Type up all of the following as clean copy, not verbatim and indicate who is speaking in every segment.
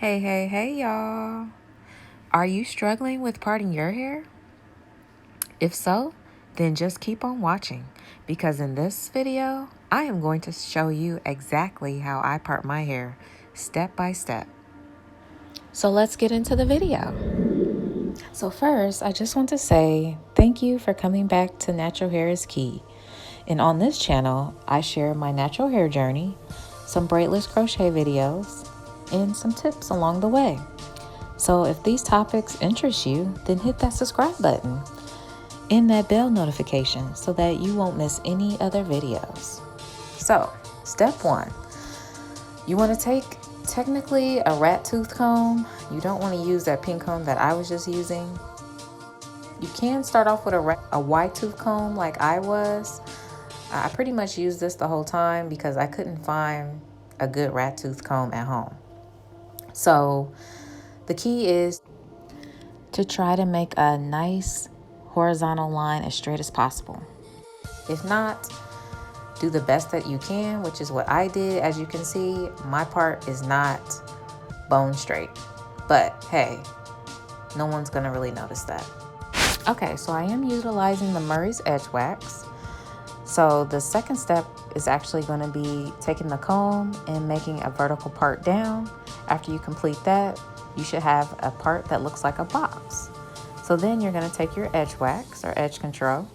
Speaker 1: Hey, y'all. Are you struggling with parting your hair? If so, then just keep on watching because in this video, I am going to show you exactly how I part my hair step by step. So let's get into the video. So first, I just want to say thank you for coming back to Natural Hair is Key. And on this channel, I share my natural hair journey, some braidless crochet videos, and some tips along the way. So if these topics interest you, then hit that subscribe button and that bell notification so that you won't miss any other videos. So, step 1. You want to take technically a rat tooth comb. You don't want to use that pink comb that I was just using. You can start off with a white tooth comb like I was. I pretty much used this the whole time because I couldn't find a good rat tooth comb at home. So, the key is to try to make a nice horizontal line as straight as possible. If not, do the best that you can, which is what I did. As you can see, my part is not bone straight, but hey, no one's gonna really notice that. Okay, so I am utilizing the Murray's Edge Wax. So the second step is actually going to be taking the comb and making a vertical part down. After you complete that, you should have a part that looks like a box. So then you're going to take your edge wax or edge control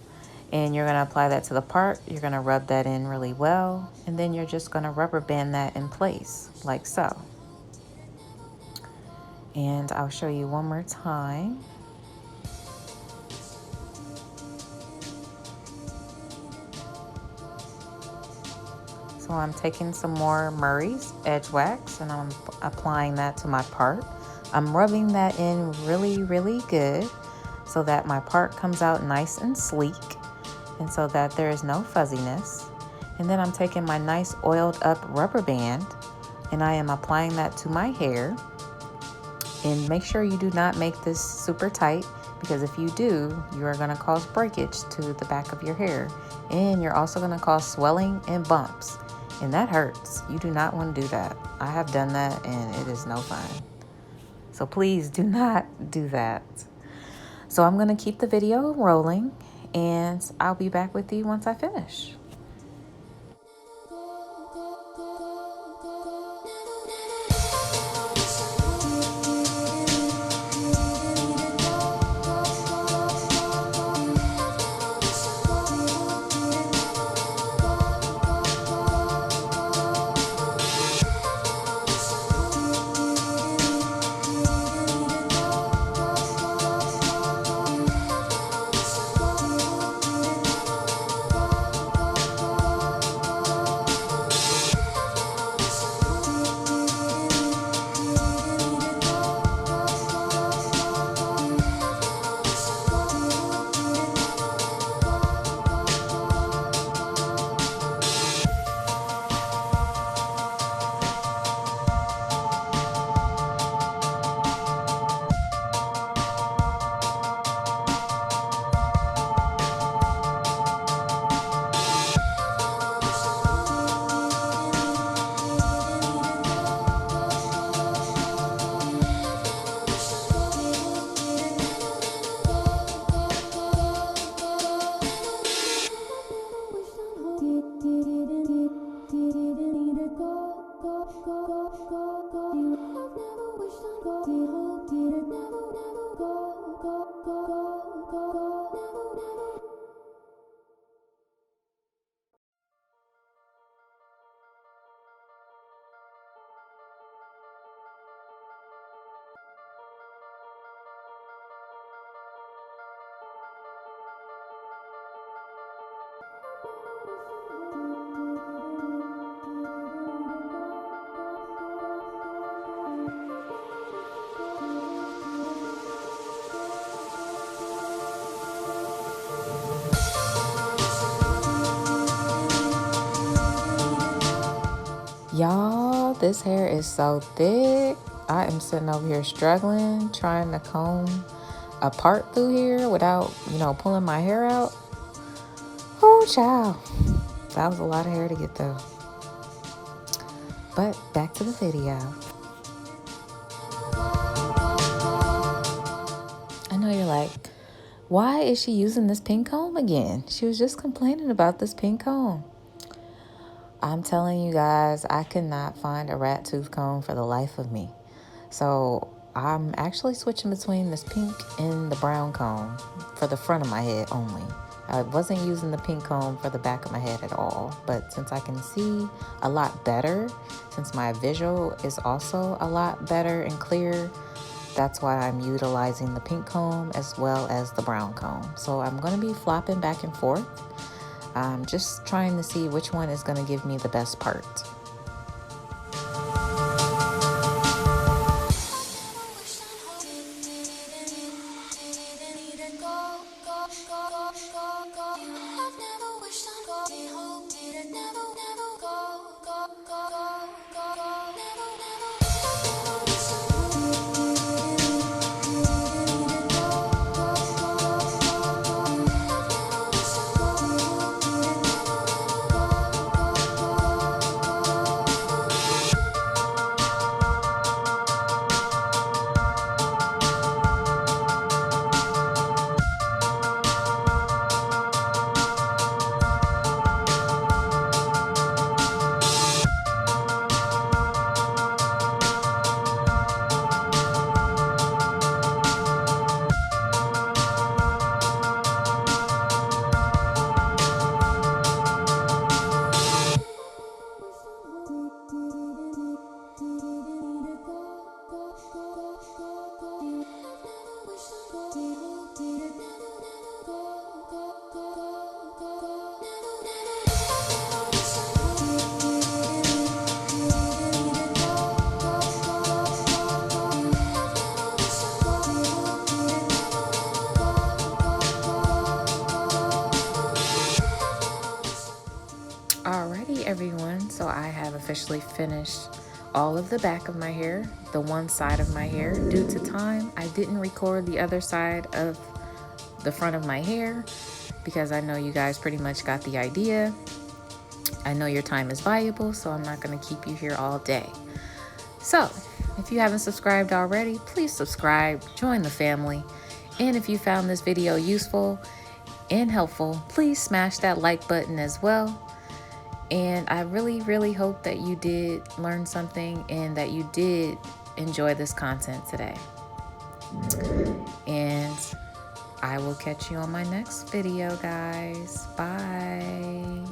Speaker 1: and you're going to apply that to the part. You're going to rub that in really well, and then you're just going to rubber band that in place like so. And I'll show you one more time. So I'm taking some more Murray's Edge Wax and I'm applying that to my part. I'm rubbing that in really good so that my part comes out nice and sleek and so that there is no fuzziness. And then I'm taking my nice oiled up rubber band and I am applying that to my hair. And make sure you do not make this super tight because if you do, you are going to cause breakage to the back of your hair. And you're also going to cause swelling and bumps. And that hurts. You do not want to do that. I have done that and it is no fun. So please do not do that. So I'm going to keep the video rolling and I'll be back with you once I finish. Y'all, this hair is so thick. I am sitting over here struggling, trying to comb a part through here without, pulling my hair out. Oh, child. That was a lot of hair to get through. But back to the video. know you're like, why is she using this pink comb again? She was just complaining about this pink comb. I'm telling you guys, I could not find a rat tooth comb for the life of me. So I'm actually switching between this pink and the brown comb for the front of my head only. I wasn't using the pink comb for the back of my head at all. But since I can see a lot better, since my visual is also a lot better and clear, that's why I'm utilizing the pink comb as well as the brown comb. So I'm going to be flopping back and forth. I'm just trying to see which one is going to give me the best part. Alrighty everyone, so I have officially finished all of the back of my hair, the one side of my hair. Due to time, I didn't record the other side of the front of my hair because I know you guys pretty much got the idea. I know your time is valuable, so I'm not going to keep you here all day. So, if you haven't subscribed already, please subscribe, join the family. And if you found this video useful and helpful, please smash that like button as well. And I really hope that you did learn something and that you did enjoy this content today. And I will catch you on my next video, guys. Bye.